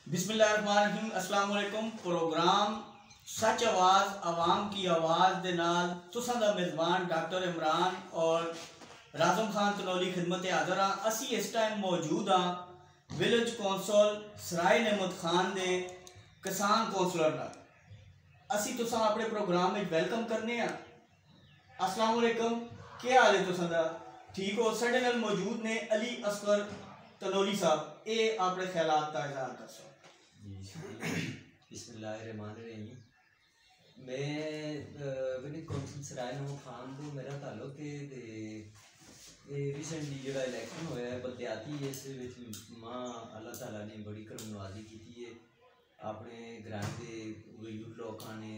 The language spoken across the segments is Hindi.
बिस्मिल्लाहिर्रहमानिर्रहीम। अस्सलाम वालेकुम। प्रोग्राम सच आवाज़ आवाम की आवाज़ दे नाल तुसां दा मेज़बान डॉक्टर इमरान और राज़म खान तनौली खिदमत हाज़र हाँ। असी इस टाइम मौजूद हाँ विलेज कौंसल सराय नेमत खान दे किसान कौंसलर नाल। असी तुसां अपने प्रोग्राम में वेलकम करने हाँ। अस्सलाम वालेकुम, क्या हाल है तुसां दा? ठीक हो? साडे नाल मौजूद ने अली असगर तनौली साहब, ये अपने ख्यालात का इज़हार कर सकते। बिस्मिल्लाहिर्रहमानिर्रहीम। मैं विलेज कौंसल सराय नेमत खान तो मेरा ताल्लुक है ते रिसेंटली जो इलैक्शन होया है बलदियाती, इस मां अल्लाह ताला ने बड़ी करम नवाजी की है अपने ग्रां के यूथ लोगों ने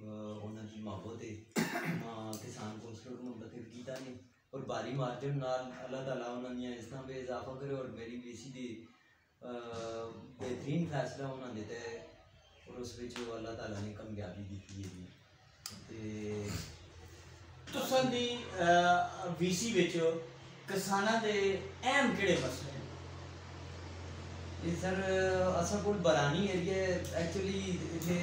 उन्होंने मोहब्बत मां किसान कौंसलर मुंतखब किया ने और भारी मार्जिन नाल अल्लाह ताला उन्होंने इसना पे इजाफा करे और मेरी बीसी दी बेहतरीन फैसला उन्होंने दिता है और उस अल्लाह ताला ने कामयाबी दी है जी। तुसां दी वीसी विच किसानां दे अहम किहड़े मसले हैं? ये सर असा कोल बरानी एरिया एक्चुअली इत्थे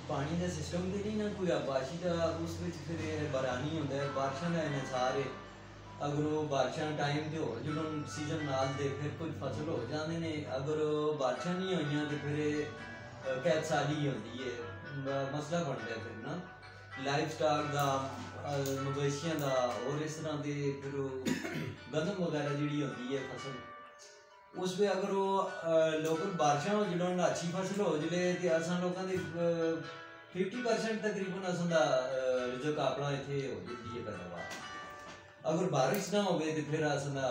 पानी का सिस्टम तो नहीं ना कोई आबाशी का, उस फिर बरानी होंदा है, बारिशां का इन्हसार है। अगर वो बारिशां टाइम ते हो जो सीजन नाल दे फिर कुछ फसल हो जाते हैं, अगर बारिशां नहीं होइयां तो फिर कैद साली होती है, मसला बनता है फिर ना लाइफ स्टाक का मवेशियों का और इस तरह के फिर गंदम वगैरह जी होती है फसल उस पर अगर वो लोकल बारिशां हो जो अच्छी फसल हो जल्द तो असा लोगों की 50% तकरीबन असा रिजक अपना इतने हो जाती है पैदावार। अगर बारिश ना हो तो फिर असा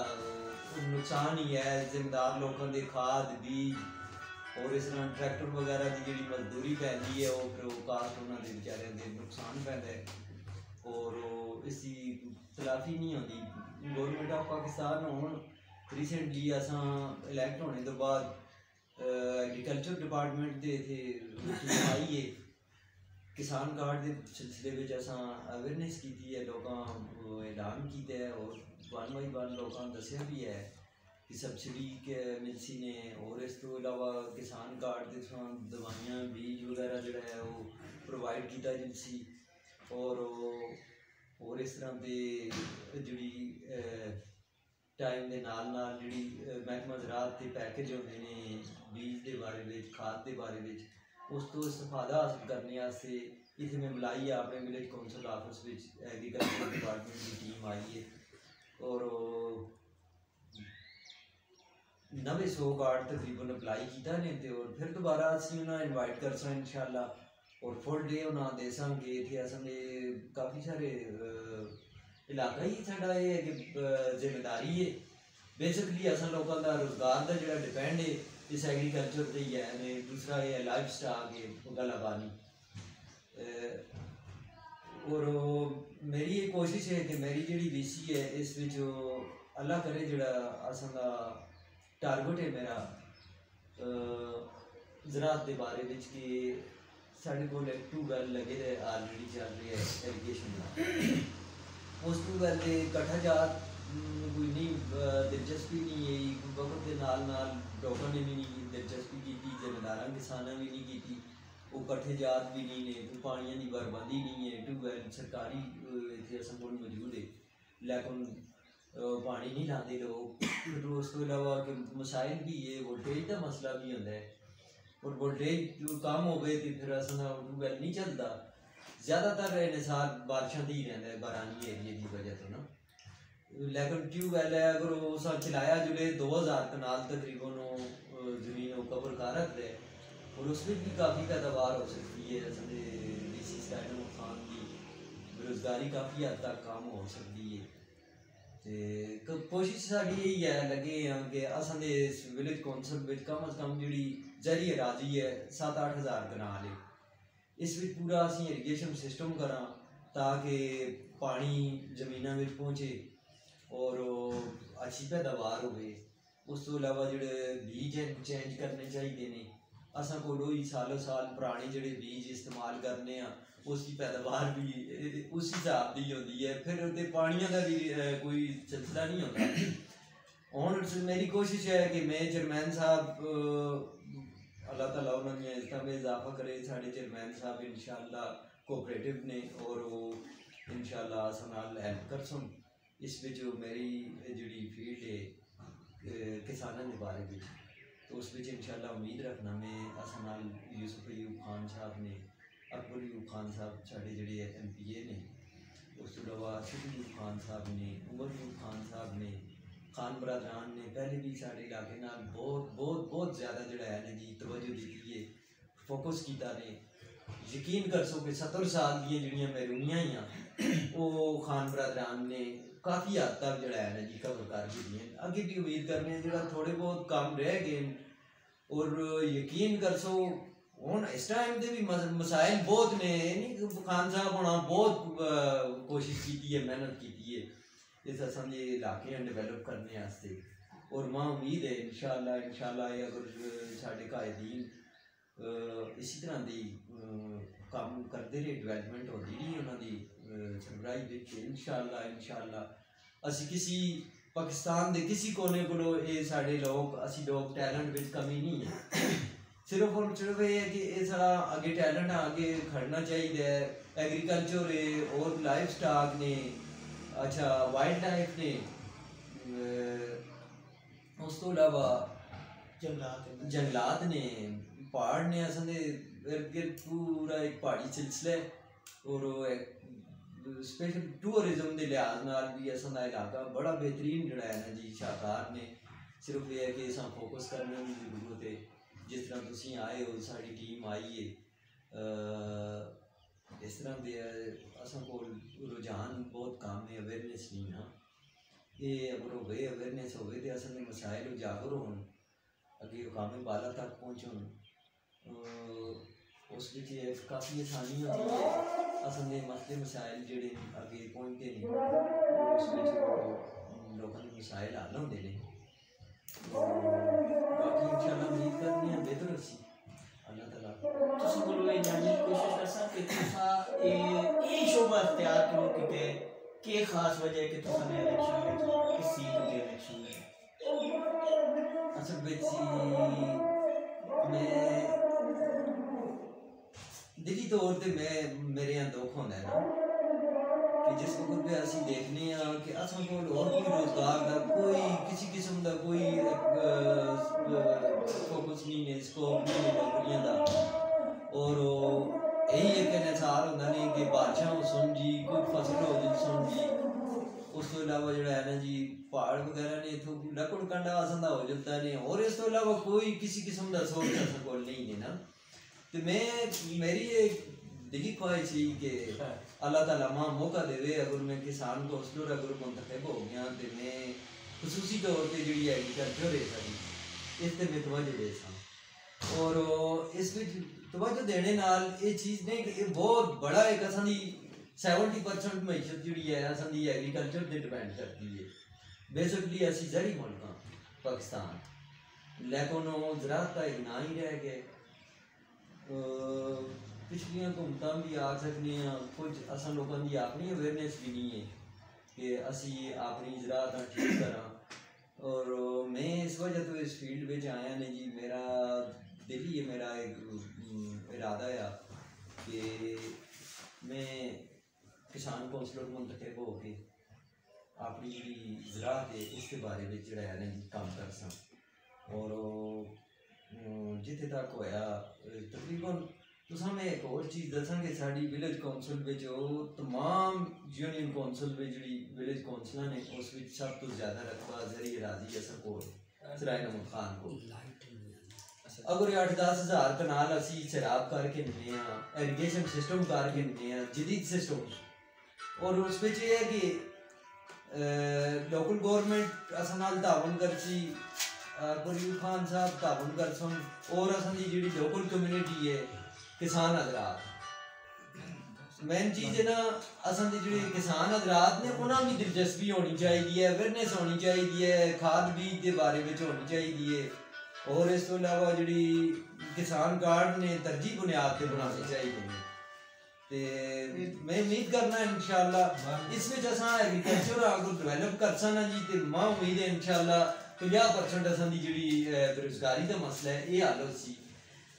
नुकसान ही है, जिम्मेदार लोगों के खाद बीज और इस तरह ट्रैक्टर वगैरह की जी मजदूरी पैंती है वो फिर वो कास्ट उन्होंने बेचारे के नुकसान पैदा है और इसकी तलाफी नहीं होती। गौरमेंट ऑफ पाकिस्तान हूँ रिसेंटली असा इलैक्ट होने तो बाद एग्रीकल्चर डिपार्टमेंट के इतने आई है किसान कार्ड के सिलसिले में अवेयरनेस की है, लोगों ऐलान किया है और 1 बाई 1 लोगों दसिया भी है कि सब्सिडी के मिलसी ने और इस तो अलावा किसान कार्ड के दवाइयाँ बीज वगैरह जो है वो प्रोवाइड किया जिनसी और इस तरह के जी टाइम के नाल नाल जी महकमा ज़राअत के पैकेज होंगे ने बीज के बारे में खाद के बारे में उस तो इस्तेफादा हासिल करने वास्ते इतने में बुलाई है अपने विलेज कौंसल ऑफिस में एग्रीकल्चर डिपार्टमेंट की टीम आई है और 900 कार्ड तकरीबन अप्लाई किया ने और फिर दोबारा असी उन्हें इनवाइट कर सा इंशाअल्लाह और फुल डे उन्हें दे संगे थे असले काफ़ी सारे इलाका ही साढ़ा ये है कि जिम्मेदारी है बेसिकली असा लोगों का रोजगार का जो डिपेंड है इस एग्रीकल्चर से ही है ने दूसरा ये लाइफ स्टाक है गला पानी और मेरी ये कोशिश है कि मेरी जी वीसी है इस अल्लाह करे जो असा टारगेट है मेरा ज़राअत के बारे में कि साढ़े को एक ट्यूबवैल लगे दे ऑलरेडी चल रही है इरीगेशन का उस ट्यूबवैल के कट्ठा जात कोई नहीं दिलचस्पी नहीं है वक्त के नाल लोगों ने भी नहीं दिलचस्पी की जिम्मेदार किसानों भी नहीं की वो कट्ठे जात भी नहीं ने पानिया की बर्बादी नहीं है ट्यूबवैल सरकारी इतने असा को मौजूद है लेकिन पानी नहीं लाते लोग फिर उस तो इलावा कि मसाइल भी है वोल्टेज का मसला भी होता है और वोल्टेज कम हो गए तो फिर असा ट्यूबवैल नहीं चलता ज़्यादातर इन्हसार बारिशों से ही रहता है बारानी एरिए की वजह तो ना लेकिन ट्यूबवैल है अगर उस चलाया जुले 2000 कनाल तकरीबन जमीन कवर कर रखते हैं और उसमें भी काफ़ी पैदावार हो सकती है असले डी.सी. सराय नेमत खान की बेरोजगारी काफ़ी हद तक कम हो सकती है तो कोशिश साड़ी यही है लगे हैं कि असा विलेज कौंसल में कम अज़ कम जी जरी राजी है 7-8 हज़ार कनाल है इस पूरा असी इरीगेशन सिस्टम करा ताकि पानी जमीनों में पहुँचे और अच्छी पैदावार हो उस तो इलावा जो बीज चेंज करने चाहिए ने असा को ही सालों साल पुराने जोड़े बीज इस्तेमाल करने उसकी पैदावार भी उस हिसाब की होती है फिर पानियों का भी कोई सिलसिला नहीं होता हुण मेरी कोशिश है कि मैं चेयरमैन साहब अल्लाह ताला उन्होंने इज्जत में इजाफा करे, साढ़े चेयरमैन साहब इंशाअल्लाह कोऑपरेटिव ने और वो इंशाअल्लाह असां नाल हेल्प करसन इस विच मेरी जिहड़ी फील्ड है किसानां दे बारे में, तो उस विच इंशाअल्लाह उम्मीद रखना मैं असां नाल यूसुफ अयूब खान साहब ने, अकबर अयूब खान साहब साढ़े जिहड़े MPA ने, उस तो अलावा अरशद अयूब खान साहब ने, उमर अयूब खान साहब ने, खान बरादरान ने पहले भी साढ़े इलाके नाल बहुत ज़्यादा जिहड़ा है ना जी तवज्जो दी है, फोकस किया ने। यकीन कर सो कि 70 साल दी जिहड़ियां महरूमियां ही वो खान बरादरान ने काफ़ी हद तक जिहड़ा है ना जी कवर कर दी। अगे भी उम्मीद करने जिहड़ा थोड़े बहुत काम रह गए और यकीन कर सो हुण इस टाइम दे भी मसाइल बहुत ने, नहीं खान साहब होना बहुत कोशिश की है, मेहनत की है इस असांजे इलाके डेवलप करने वास्ते, और मां उम्मीद है इंशाअल्लाह अगर साढ़े कायदीन इसी तरह की काम करते रहे, डेवलपमेंट होती रही उन्होंने सरबराही विच इंशाअल्लाह असी किसी पाकिस्तान के किसी कोने को ये साढ़े लोग टैलेंट विच कमी नहीं है, सिर्फ और सिर्फ ये है कि ये सारा आगे टैलेंट आगे खड़ना चाहिए। एग्रीकल्चर है और लाइफ स्टॉक ने, अच्छा वाइल्ड लाइफ ने, उस तो अलावा जंगलात ने, पहाड़ ने, असां दे इर्द गिर्द पूरा एक पहाड़ी सिलसिला है और स्पेशल टूरिज्म के लिहाज नाल भी असां दा इलाका बड़ा बेहतरीन जिहड़ा है ना जी शाहकार ने। सिर्फ ये है कि असां फोकस करने की जरूरत है, जिस तरह तुसीं आए हो, साड़ी टीम आई है, इस तरह दे असां कोल रुझान बहुत काम है, अवेयरनेस नहीं ना, ये अगर हो गए अवेयरनेस हो गए तो असां दे मसाइल उजागर होन, अगे मुकामी बाला तक पहुँचन, उस विच काफ़ी आसानी होती है, असां दे मसले मसाइल जेह्ड़े अगे पहुँचते हैं, उस विच लोगों के मसाइल हल होंदे ने। बाकी इंशाअल्लाह उम्मीद करनी है बेहतर होसी अल्लाह ताला। तुसीं कोलों ये जानने की कोशिश करसां कि तुसां ये शोबा इख्तियार क्यों कीते, के खास वजह है कि तुसां ने इलेक्शन में इस सीट के इलेक्शन में? असल विच मैं दिली तौर पर मेरे यहाँ दुख होंदा है ना कि जिस वक्त पे असी देखने कि असां कोल और कोई रोजगार का कोई किसी किस्म का कोई फोकस नहीं है, स्कोप नहीं है नौकरियां का, और यही एक एहसास होंदा नहीं कि बारिशां हो सुन जी, कोई फसल हो जी सुन जी, उस तो इलावा जो है ना जी पहाड़ वगैरह ने इतों लकड़ कंडा असां दा हो जाता ने, और इस तो इलावा कोई किसी किस्म का सोर्स असां कोल नहीं है ना। तो मेरी एक दिली ख्वाहिश थी कि अल्लाह ताला मां मौका देवे, अगर मैं किसान कौंसलर अगर मुंतखब हो गया तो मैं खसूसी तौर पर जी एग्रीकल्चर है सारी इस पर मैं तवज्जो दे सा, और इस तवज्जो देने नाल ये चीज़ नहीं कि बहुत बड़ा एक असां दी 70% मैशत जी है असां दी एग्रीकल्चर पर डिपेंड करती है। बेसिकली असी जरी मुल्क हाँ पाकिस्तान, लेकिन ज़राअत का एक ना ही रह गए। पिछलियां हुकूमतां भी आ सकने कुछ असां लोगों की अपनी अवेयरनेस भी नहीं है कि असी अपनी ज़राअत ठीक करा, और मैं इस वजह तो इस फील्ड में आया ने जी, मेरा दिल ही मेरा एक इरादा है कि मैं किसान कौंसलर मुंतखब हो के अपनी जी ज़राअत है इसके बारे में जो है ना जी काम कर सा, और जिथे तक होया तकरीबन तुसां मैं एक और चीज़ दसां कि साड़ी विलेज कौंसल में जो तमाम यूनियन कौंसल में जी विलेज कौंसलर ने उस सब तो ज़्यादा रकबा जरिए राजी असर को सराय नमूद खान को, अगर 8-10 हज़ार कनाल असी सैराब करके दिने इरीगेशन सिस्टम करके दिने जदीद सिस्टम, और उस पर यह है कि लोकल गवर्नमेंट असां नाल तावन करसी, अयूब खान साहब तावन करसन, और असां दी जिहड़ी लोकल कम्यूनिटी है किसान हजरात, मेन चीज़ है ना असां दी जिहड़ी किसान हजरात ने उन्होंने भी दिलचस्पी होनी चाहिए है, अवेयरनेस होनी चाहिए है, खाद बीज के बारे में होनी चाहिए है, और इस तो इलावा जिहड़ी किसान कार्ड ने तरजीह बुनियाद पर बनाने चाहिए हैं। ते मैं उम्मीद करना इंशाअल्लाह इस विच असां एग्रीकल्चर अगर डेवलप करसा ना जी ते मां उम्मीद है इंशाअल्लाह 50% असां दी जेहड़ी बेरोजगारी दा मसला है ये हल होसी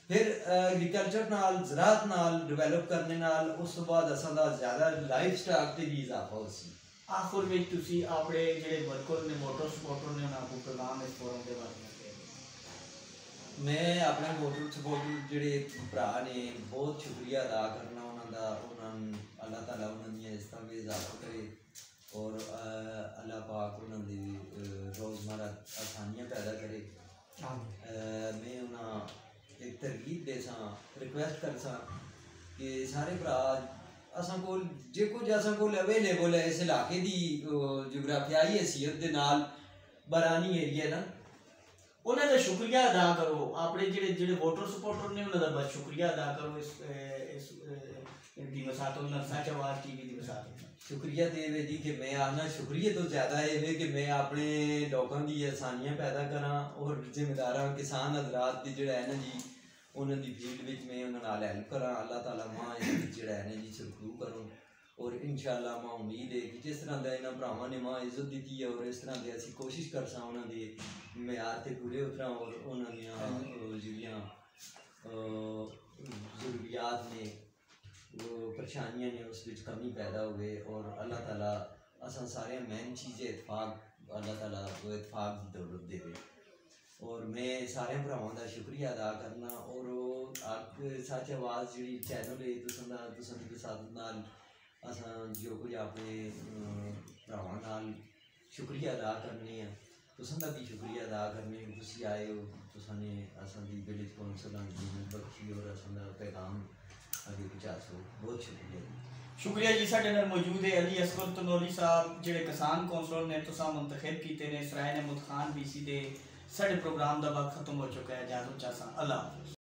फिर एग्रीकल्चर नाल ज़राअत नाल डेवलप करने नाल उस तो बाद असां दा ज़्यादा लाइफ स्टॉक ते भी इजाफा होसी आखिर में तुसी अपने जेहड़े वर्कर ने मोटर सपोर्टर ने उन्हां को पैगाम इस फोरम के बारे में मैं अपने मोटर सपोर्टर जेहड़े भरा ने बहुत शुक्रिया अदा करना उन्होंने अल्लाह ताला उन्होंने इस तरह इजाफा करे और अल्लाह पाक उन्होंने रोज़मर्रा आसानियाँ पैदा करे मैं उन्हें एक तरगीब दे सा रिक्वेस्ट कर सा कि सारे भरा असां कोल जे कुछ असां कोल अवेलेबल है इस इलाके की जोग्राफियाई हैसियत दे नाल बरानी एरिया ना उन्हें शुक्रिया अदा करो अपने जेडे जेडे वोटर सपोर्टर ने उन्हें बस शुक्रिया अदा करो इस दिवसात उन्हें सच आवाज़ टीवी दिवसात शुक्रिया देवे जी कि मैं आना शुक्रिया तो ज़्यादा है कि मैं अपने लोगों की आसानियाँ पैदा करा और जिम्मेदार किसान हजरात की जोड़ा है ना जी उन्होंने फील्ड में मैं उन्होंने हेल्प करा अल्लाह ताला मां जोड़ा है ना जी सुरखरू करो और इंशाअल्लाह मां उम्मीद है कि जिस तरह का इन्होंने भरावां ने मां इज्जत दी है और इस तरह की असी कोशिश कर सा उन्होंने म्यार से पूरे उतरा और उन्होंने जिहड़ियां ज़रूरियात ने परेशानियां ने उस विच कमी पैदा हुए और अल्लाह ताला असां सारे मेन चीज़ इतफाक अल्लाह ताला वो इतफाक की दौलत देवे और मैं सारे भरावां का शुक्रिया अदा करना और सच आवाज़ जी चैनल है तुसां साथ नाल असां जो कुछ अपने भरावां नाल शुक्रिया अदा करने हैं तुसां दा भी शुक्रिया अदा करने तुसीं आए हो तुसां ने असां दी विलेज कौंसल बख्शी और असां दा पैगाम आगे पहुँचा सो बहुत शुक्रिया जी साढ़े नाल मौजूद है अली असगर तनौली साहब जेडे किसान कौंसलर ने तुसां मुंतखब कीते ने सराय अहमद खान BC दे साढ़े प्रोग्राम का वक्त खत्म हो चुका है इजाजत चाहता अल्लाह हाफिज़।